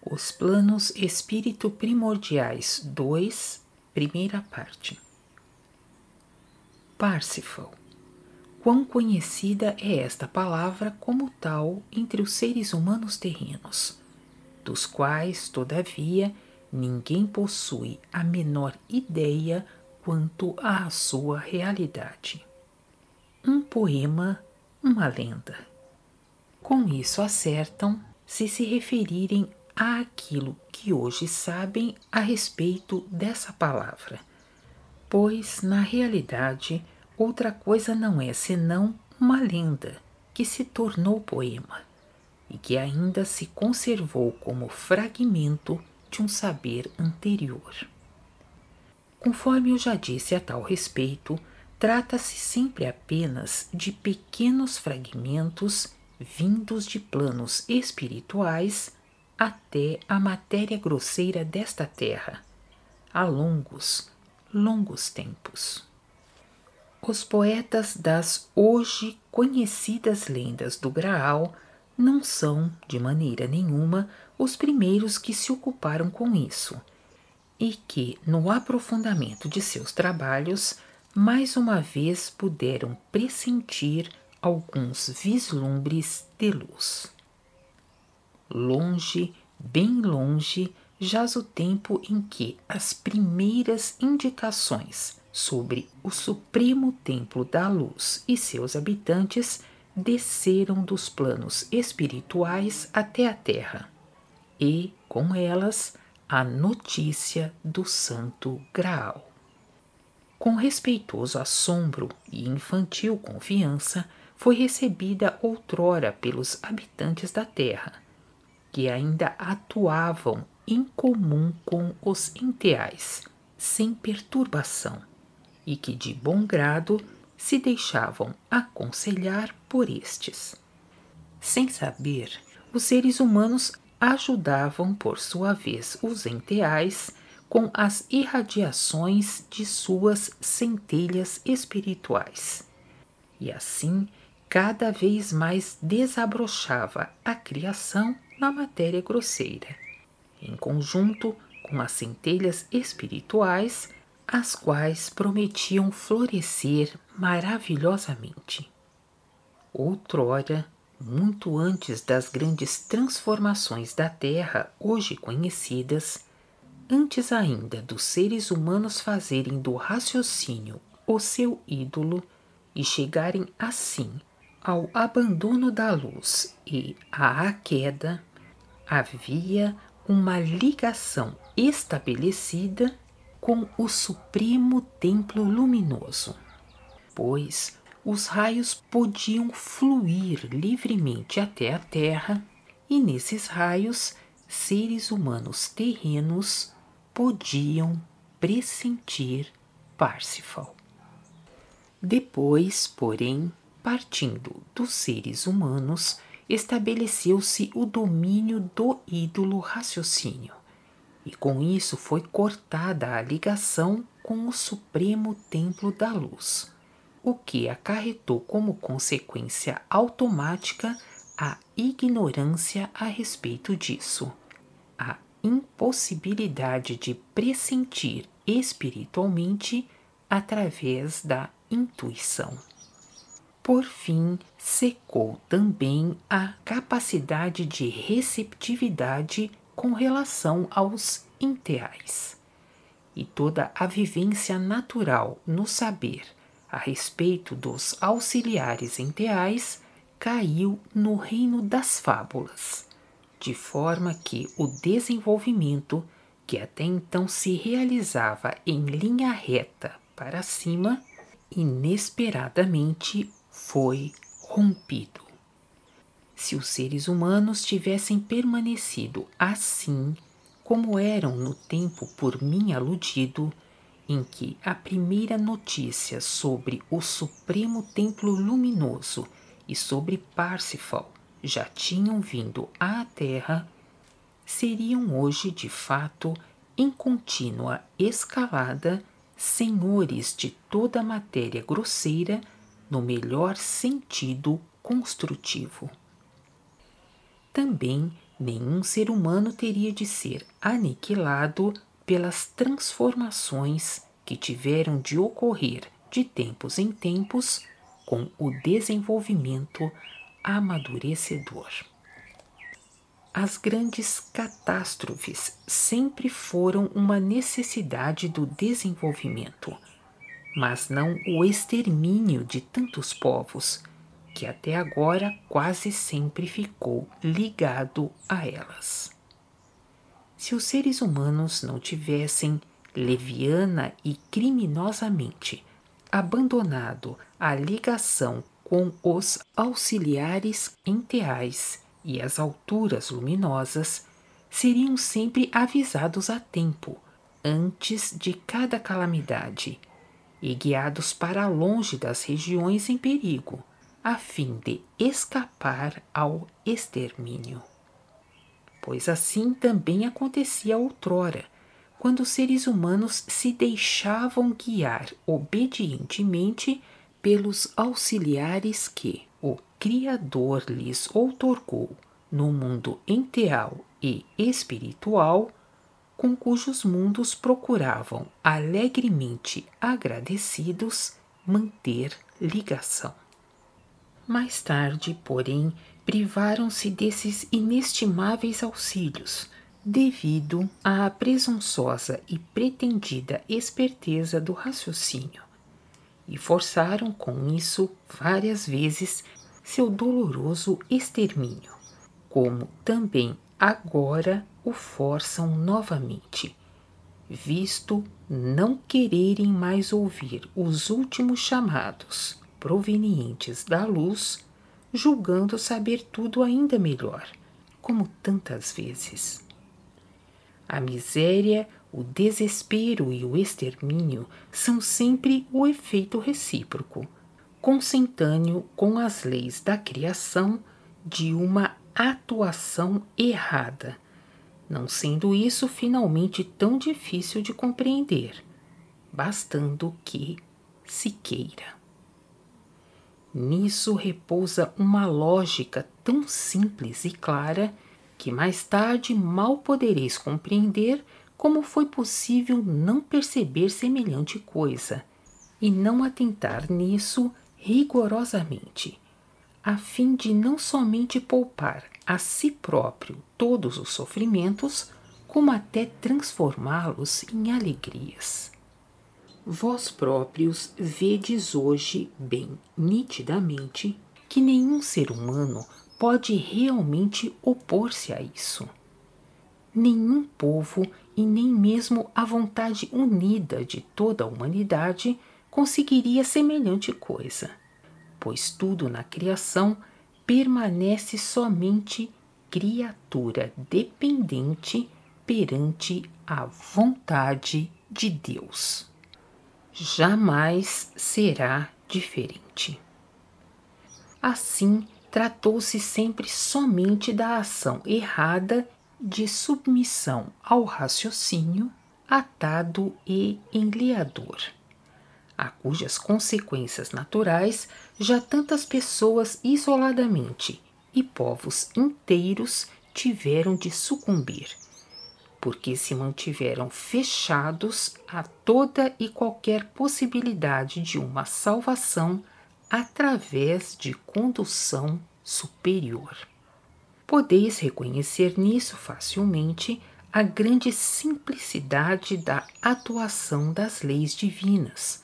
Os planos espírito primordiais 2, primeira parte. Parsifal. Quão conhecida é esta palavra como tal entre os seres humanos terrenos, dos quais, todavia, ninguém possui a menor ideia quanto à sua realidade. Um poema, uma lenda. Com isso acertam se referirem àquilo que hoje sabem a respeito dessa palavra, pois, na realidade, outra coisa não é senão uma lenda que se tornou poema e que ainda se conservou como fragmento de um saber anterior. Conforme eu já disse a tal respeito, trata-se sempre apenas de pequenos fragmentos vindos de planos espirituais até a matéria grosseira desta terra, há longos tempos. Os poetas das hoje conhecidas lendas do Graal não são, de maneira nenhuma, os primeiros que se ocuparam com isso, e que, no aprofundamento de seus trabalhos, mais uma vez puderam pressentir alguns vislumbres de luz. Longe, bem longe, jaz o tempo em que as primeiras indicações sobre o supremo templo da luz e seus habitantes desceram dos planos espirituais até a terra, e, com elas, a notícia do Santo Graal. Com respeitoso assombro e infantil confiança, foi recebida outrora pelos habitantes da terra, que ainda atuavam em comum com os enteais, sem perturbação, e que de bom grado se deixavam aconselhar por estes. Sem saber, os seres humanos ajudavam por sua vez os enteais com as irradiações de suas centelhas espirituais. E assim, cada vez mais desabrochava a criação na matéria grosseira, em conjunto com as centelhas espirituais, as quais prometiam florescer maravilhosamente. Outrora, muito antes das grandes transformações da Terra hoje conhecidas, antes ainda dos seres humanos fazerem do raciocínio o seu ídolo e chegarem assim ao abandono da luz e à queda, havia uma ligação estabelecida com o supremo templo luminoso, pois os raios podiam fluir livremente até a terra e nesses raios seres humanos terrenos podiam pressentir Parsifal. Depois, porém, partindo dos seres humanos, estabeleceu-se o domínio do ídolo raciocínio, e com isso foi cortada a ligação com o supremo templo da luz, o que acarretou como consequência automática a ignorância a respeito disso, a impossibilidade de pressentir espiritualmente através da intuição. Por fim, secou também a capacidade de receptividade com relação aos enteais, e toda a vivência natural no saber a respeito dos auxiliares enteais caiu no reino das fábulas, de forma que o desenvolvimento, que até então se realizava em linha reta para cima, inesperadamente foi rompido. Se os seres humanos tivessem permanecido assim como eram no tempo por mim aludido, em que a primeira notícia sobre o supremo templo luminoso e sobre Parsifal já tinham vindo à Terra, seriam hoje de fato, em contínua escalada, senhores de toda a matéria grosseira no melhor sentido construtivo. Também nenhum ser humano teria de ser aniquilado pelas transformações que tiveram de ocorrer de tempos em tempos com o desenvolvimento amadurecedor. As grandes catástrofes sempre foram uma necessidade do desenvolvimento, mas não o extermínio de tantos povos, que até agora quase sempre ficou ligado a elas. Se os seres humanos não tivessem leviana e criminosamente abandonado a ligação com os auxiliares enteais e as alturas luminosas, seriam sempre avisados a tempo, antes de cada calamidade, e guiados para longe das regiões em perigo, a fim de escapar ao extermínio. Pois assim também acontecia outrora, quando os seres humanos se deixavam guiar obedientemente pelos auxiliares que o Criador lhes outorgou no mundo enteal e espiritual, com cujos mundos procuravam, alegremente agradecidos, manter ligação. Mais tarde, porém, privaram-se desses inestimáveis auxílios, devido à presunçosa e pretendida esperteza do raciocínio, e forçaram com isso várias vezes seu doloroso extermínio, como também agora o forçam novamente, visto não quererem mais ouvir os últimos chamados provenientes da luz, julgando saber tudo ainda melhor, como tantas vezes. A miséria, o desespero e o extermínio são sempre o efeito recíproco, consentâneo com as leis da criação de uma atuação errada, não sendo isso finalmente tão difícil de compreender, bastando que se queira. Nisso repousa uma lógica tão simples e clara que mais tarde mal podereis compreender como foi possível não perceber semelhante coisa e não atentar nisso rigorosamente, a fim de não somente poupar a si próprio todos os sofrimentos, como até transformá-los em alegrias. Vós próprios vedes hoje bem nitidamente que nenhum ser humano pode realmente opor-se a isso. Nenhum povo e nem mesmo a vontade unida de toda a humanidade conseguiria semelhante coisa, pois tudo na criação permanece somente criatura dependente perante a vontade de Deus. Jamais será diferente. Assim, tratou-se sempre somente da ação errada de submissão ao raciocínio atado e enleador, a cujas consequências naturais já tantas pessoas isoladamente e povos inteiros tiveram de sucumbir, porque se mantiveram fechados a toda e qualquer possibilidade de uma salvação através de condução superior. Podeis reconhecer nisso facilmente a grande simplicidade da atuação das leis divinas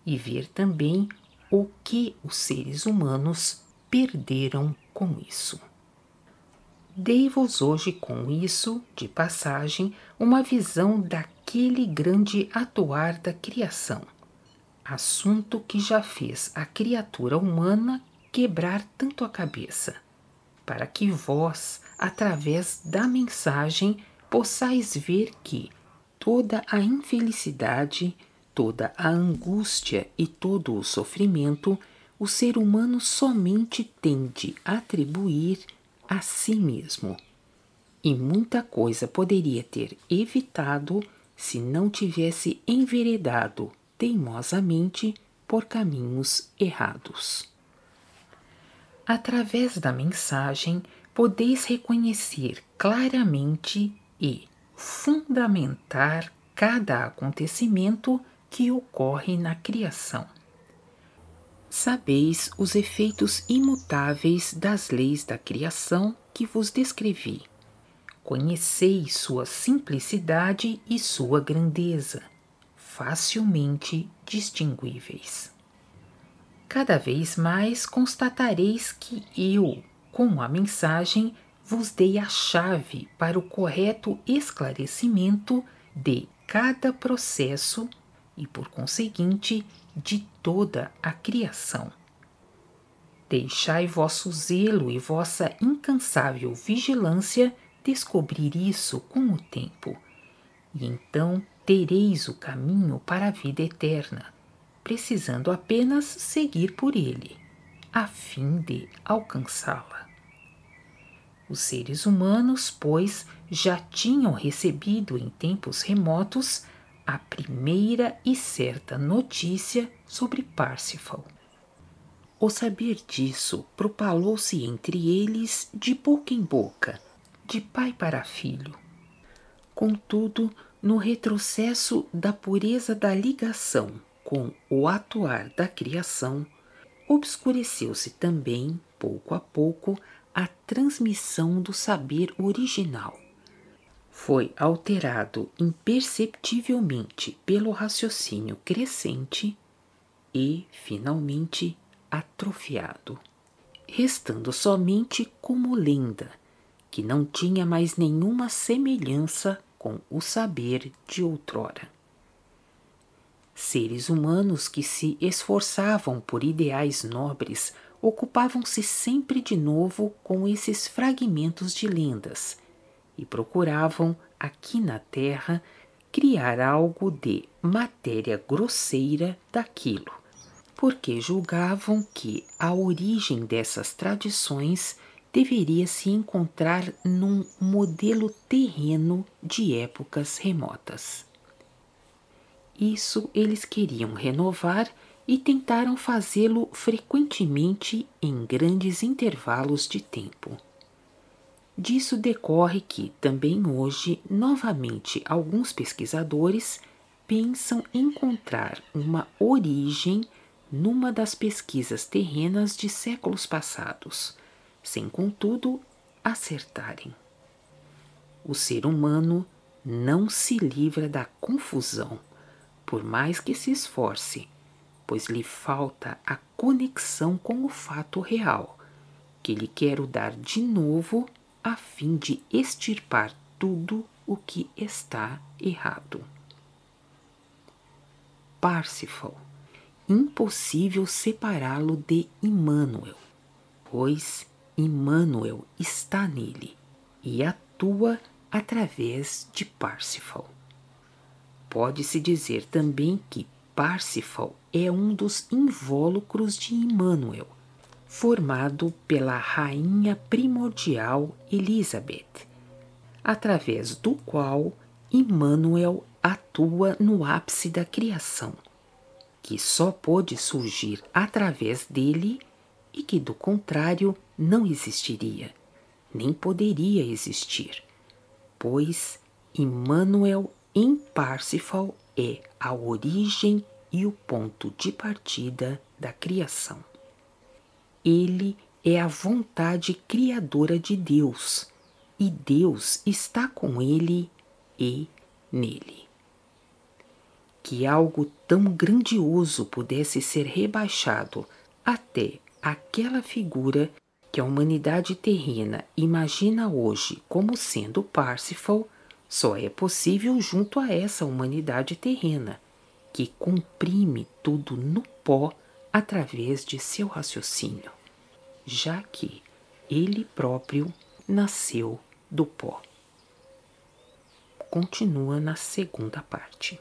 e ver também o que os seres humanos perderam com isso. Dei-vos hoje com isso, de passagem, uma visão daquele grande atuar da criação, assunto que já fez a criatura humana quebrar tanto a cabeça, para que vós, através da mensagem, possais ver que toda a infelicidade, toda a angústia e todo o sofrimento o ser humano somente tem de atribuir a si mesmo, e muita coisa poderia ter evitado se não tivesse enveredado teimosamente por caminhos errados. Através da mensagem, podeis reconhecer claramente e fundamentar cada acontecimento que ocorre na criação. Sabeis os efeitos imutáveis das leis da criação que vos descrevi. Conheceis sua simplicidade e sua grandeza, facilmente distinguíveis. Cada vez mais constatareis que eu, com a mensagem, vos dei a chave para o correto esclarecimento de cada processo e, por conseguinte, de toda a criação. Deixai vosso zelo e vossa incansável vigilância descobrir isso com o tempo, e então tereis o caminho para a vida eterna, precisando apenas seguir por ele, a fim de alcançá-la. Os seres humanos, pois, já tinham recebido em tempos remotos a primeira e certa notícia sobre Parsifal. O saber disso propalou-se entre eles de boca em boca, de pai para filho. Contudo, no retrocesso da pureza da ligação com o atuar da criação, obscureceu-se também, pouco a pouco, a transmissão do saber original. Foi alterado imperceptivelmente pelo raciocínio crescente e, finalmente, atrofiado, restando somente como lenda, que não tinha mais nenhuma semelhança com o saber de outrora. Seres humanos que se esforçavam por ideais nobres ocupavam-se sempre de novo com esses fragmentos de lendas e procuravam, aqui na Terra, criar algo de matéria grosseira daquilo, porque julgavam que a origem dessas tradições deveria se encontrar num modelo terreno de épocas remotas. Isso eles queriam renovar e tentaram fazê-lo frequentemente em grandes intervalos de tempo. Disso decorre que, também hoje, novamente alguns pesquisadores pensam encontrar uma origem numa das pesquisas terrenas de séculos passados, sem, contudo, acertarem. O ser humano não se livra da confusão, por mais que se esforce, pois lhe falta a conexão com o fato real, que lhe quero dar de novo a fim de extirpar tudo o que está errado. Parsifal, impossível separá-lo de Immanuel, pois Immanuel está nele e atua através de Parsifal. Pode-se dizer também que Parsifal é um dos invólucros de Immanuel, formado pela rainha primordial Elizabeth, através do qual Immanuel atua no ápice da criação, que só pôde surgir através dele e que, do contrário, não existiria, nem poderia existir, pois Immanuel em Parsifal é a origem e o ponto de partida da criação. Ele é a vontade criadora de Deus, e Deus está com ele e nele. Que algo tão grandioso pudesse ser rebaixado até aquela figura que a humanidade terrena imagina hoje como sendo Parsifal, só é possível junto a essa humanidade terrena, que comprime tudo no pó através de seu raciocínio, já que ele próprio nasceu do pó. Continua na segunda parte.